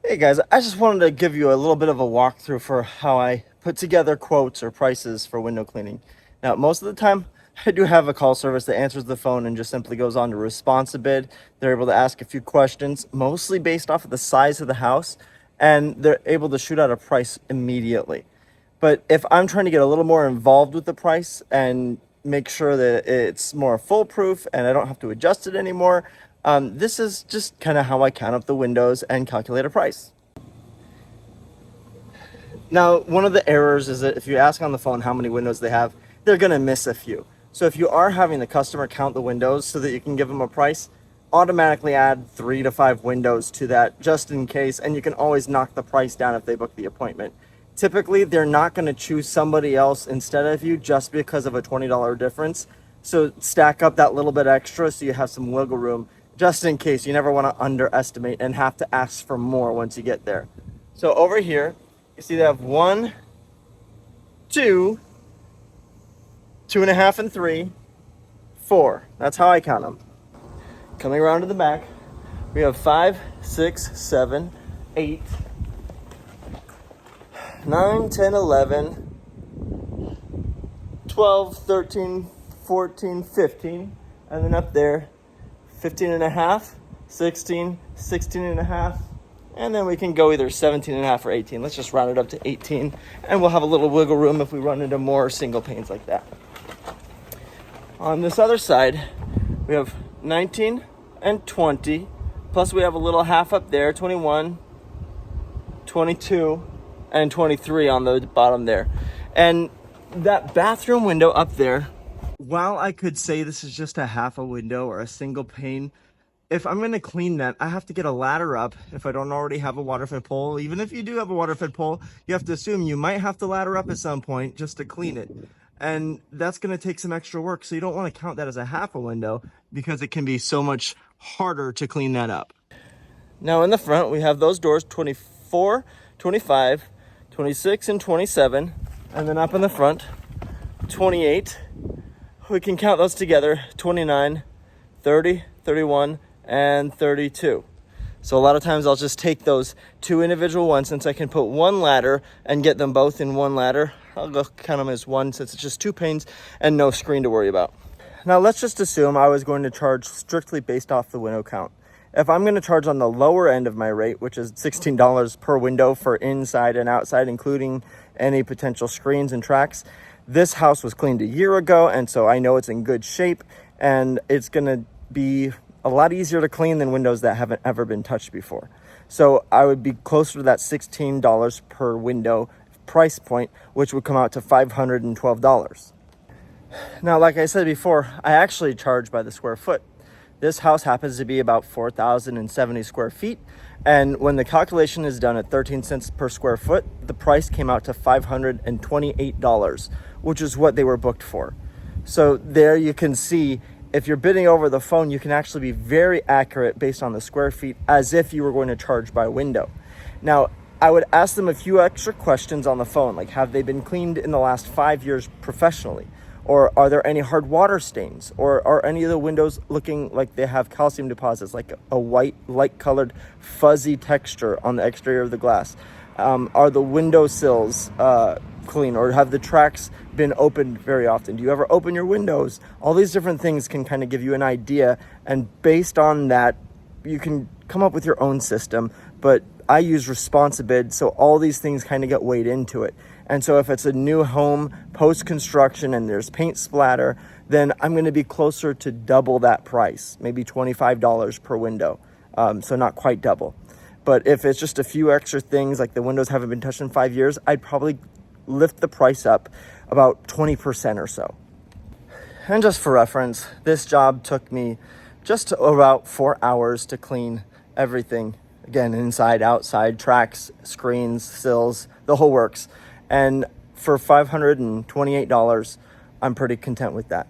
Hey guys, I just wanted to give you a little bit of a walkthrough for how I put together quotes or prices for window cleaning. Now, most of the time, I do have a call service that answers the phone and just simply goes on to Responsibid. They're able to ask a few questions, mostly based off of the size of the house, and they're able to shoot out a price immediately. But if I'm trying to get a little more involved with the price and make sure that it's more foolproof and I don't have to adjust it anymore, this is just kind of how I count up the windows and calculate a price. Now, one of the errors is that if you ask on the phone how many windows they have, they're going to miss a few. So if you are having the customer count the windows so that you can give them a price, automatically add 3 to 5 windows to that just in case, and you can always knock the price down if they book the appointment. Typically, they're not going to choose somebody else instead of you just because of a $20 difference. So stack up that little bit extra so you have some wiggle room just in case. You never want to underestimate and have to ask for more once you get there. So over here, you see they have 1, 2, 2.5, and 3, 4. That's how I count them. Coming around to the back, we have 5, 6, 7, 8, 9, 10, 11, 12, 13, 14, 15, and then up there, 15.5, 16, 16.5, and then we can go either 17.5 or 18. Let's just round it up to 18, and we'll have a little wiggle room if we run into more single panes like that. On this other side, we have 19 and 20, plus we have a little half up there, 21, 22, and 23 on the bottom there. And that bathroom window up there, while I could say this is just a half a window or a single pane, if I'm going to clean that, I have to get a ladder up if I don't already have a water fed pole. Even if you do have a water fed pole, you have to assume you might have to ladder up at some point just to clean it. And that's going to take some extra work. So you don't want to count that as a half a window because it can be so much harder to clean that up. Now in the front, we have those doors, 24, 25, 26, and 27. And then up in the front, 28. We can count those together, 29, 30, 31, and 32. So a lot of times I'll just take those 2 individual ones, since I can put one ladder and get them both in one ladder. I'll go count them as one since it's just 2 panes and no screen to worry about. Now let's just assume I was going to charge strictly based off the window count. If I'm going to charge on the lower end of my rate, which is $16 per window for inside and outside, including any potential screens and tracks, this house was cleaned a year ago, and so I know it's in good shape, and it's going to be a lot easier to clean than windows that haven't ever been touched before. So I would be closer to that $16 per window price point, which would come out to $512. Now, like I said before, I actually charge by the square foot. This house happens to be about 4,070 square feet. And when the calculation is done at 13 cents per square foot, the price came out to $528, which is what they were booked for. So there you can see, if you're bidding over the phone, you can actually be very accurate based on the square feet as if you were going to charge by window. Now, I would ask them a few extra questions on the phone, like have they been cleaned in the last 5 years professionally? Or are there any hard water stains? Or are any of the windows looking like they have calcium deposits, like a white, light-colored, fuzzy texture on the exterior of the glass? Are the window sills clean, or have the tracks been opened very often? Do you ever open your windows? All these different things can kind of give you an idea, and based on that, you can come up with your own system. But I use Responsibid, so all these things kind of get weighed into it. And so if it's a new home post-construction and there's paint splatter, then I'm going to be closer to double that price, maybe $25 per window. So not quite double. But if it's just a few extra things, like the windows haven't been touched in 5 years, I'd probably lift the price up about 20% or so. And just for reference, this job took me just about 4 hours to clean everything. Again, inside, outside, tracks, screens, sills, the whole works. And for $528, I'm pretty content with that.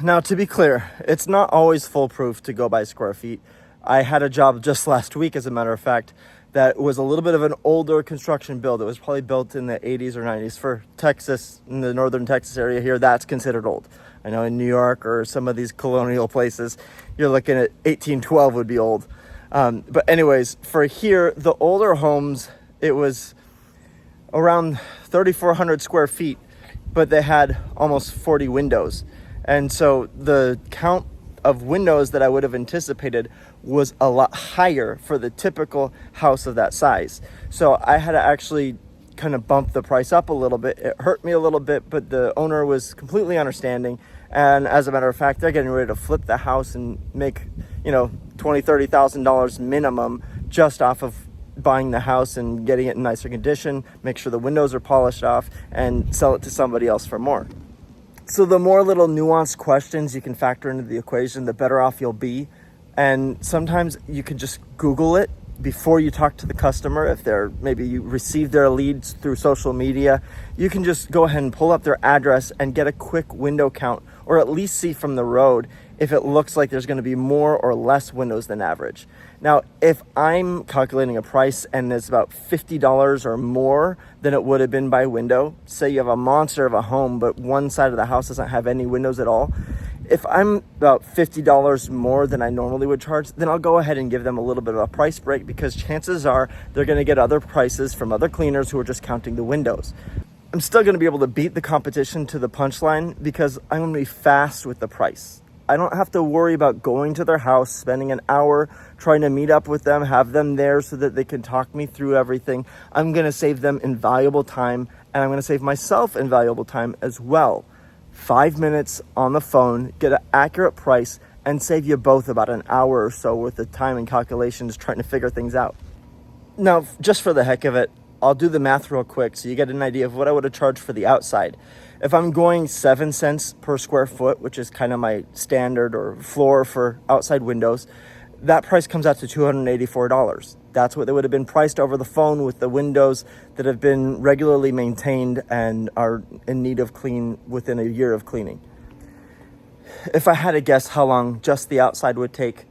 Now, to be clear, it's not always foolproof to go by square feet. I had a job just last week, as a matter of fact, that was a little bit of an older construction build. It was probably built in the 80s or 90s. For Texas, in the northern Texas area here, that's considered old. I know in New York or some of these colonial places, you're looking at 1812 would be old. But anyways, for here, the older homes, it was around 3,400 square feet, but they had almost 40 windows. And so the count of windows that I would have anticipated was a lot higher for the typical house of that size. So I had to actually kind of bump the price up a little bit. It hurt me a little bit, but the owner was completely understanding. And as a matter of fact, they're getting ready to flip the house and make, $20,000-$30,000 minimum just off of buying the house and getting it in nicer condition, make sure the windows are polished off, and sell it to somebody else for more. So the more little nuanced questions you can factor into the equation, the better off you'll be. And sometimes you can just Google it before you talk to the customer. If maybe you receive their leads through social media, you can just go ahead and pull up their address and get a quick window count, or at least see from the road if it looks like there's going to be more or less windows than average. Now, if I'm calculating a price and it's about $50 or more than it would have been by window, say you have a monster of a home, but one side of the house doesn't have any windows at all. If I'm about $50 more than I normally would charge, then I'll go ahead and give them a little bit of a price break, because chances are they're going to get other prices from other cleaners who are just counting the windows. I'm still going to be able to beat the competition to the punchline because I'm going to be fast with the price. I don't have to worry about going to their house, spending an hour trying to meet up with them, have them there so that they can talk me through everything. I'm going to save them invaluable time, and I'm going to save myself invaluable time as well. 5 minutes on the phone, get an accurate price, and save you both about an hour or so worth of time and calculations trying to figure things out. Now, just for the heck of it, I'll do the math real quick so you get an idea of what I would have charged for the outside. If I'm going 7 cents per square foot, which is kind of my standard or floor for outside windows, that price comes out to $284. That's what they would have been priced over the phone with the windows that have been regularly maintained and are in need of clean within a year of cleaning. If I had to guess how long just the outside would take,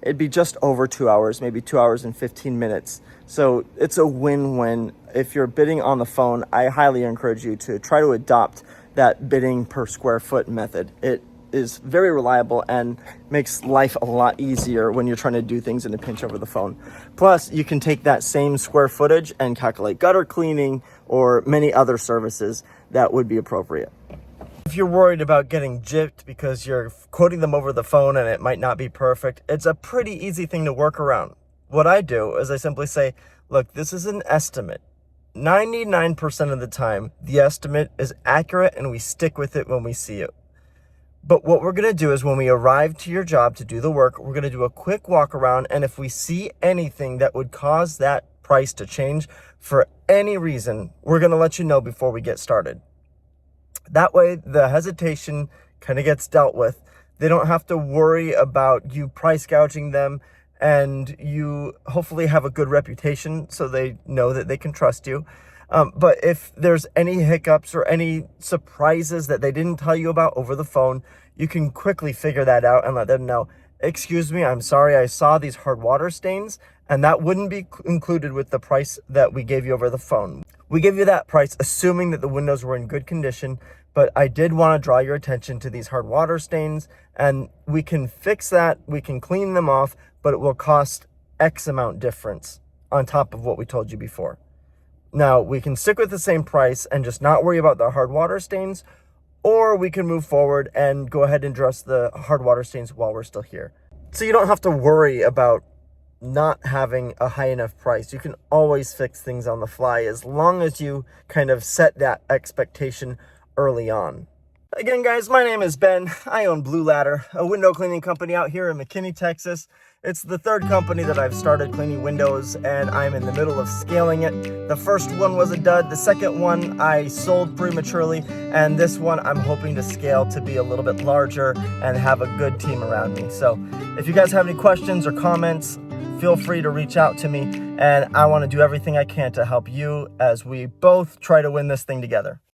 it'd be just over 2 hours, maybe 2 hours and 15 minutes. So it's a win-win. If you're bidding on the phone, I highly encourage you to try to adopt that bidding per square foot method. It is very reliable and makes life a lot easier when you're trying to do things in a pinch over the phone. Plus, you can take that same square footage and calculate gutter cleaning or many other services that would be appropriate. If you're worried about getting gypped because you're quoting them over the phone and it might not be perfect, it's a pretty easy thing to work around. What I do is I simply say, look, this is an estimate. 99% of the time, the estimate is accurate and we stick with it when we see it. But what we're going to do is when we arrive to your job to do the work, we're going to do a quick walk around. And if we see anything that would cause that price to change for any reason, we're going to let you know before we get started. That way, the hesitation kind of gets dealt with. They don't have to worry about you price gouging them, and you hopefully have a good reputation so they know that they can trust you. But if there's any hiccups or any surprises that they didn't tell you about over the phone, you can quickly figure that out and let them know, excuse me, I'm sorry, I saw these hard water stains, and that wouldn't be included with the price that we gave you over the phone. We gave you that price assuming that the windows were in good condition, but I did want to draw your attention to these hard water stains, and we can fix that, we can clean them off, but it will cost X amount difference on top of what we told you before. Now, we can stick with the same price and just not worry about the hard water stains, or we can move forward and go ahead and address the hard water stains while we're still here. So you don't have to worry about not having a high enough price. You can always fix things on the fly as long as you kind of set that expectation early on. Again, guys, my name is Ben. I own Blue Ladder, a window cleaning company out here in McKinney, Texas. It's the third company that I've started cleaning windows, and I'm in the middle of scaling it. The first one was a dud. The second one I sold prematurely, and this one I'm hoping to scale to be a little bit larger and have a good team around me. So if you guys have any questions or comments, feel free to reach out to me, and I want to do everything I can to help you as we both try to win this thing together.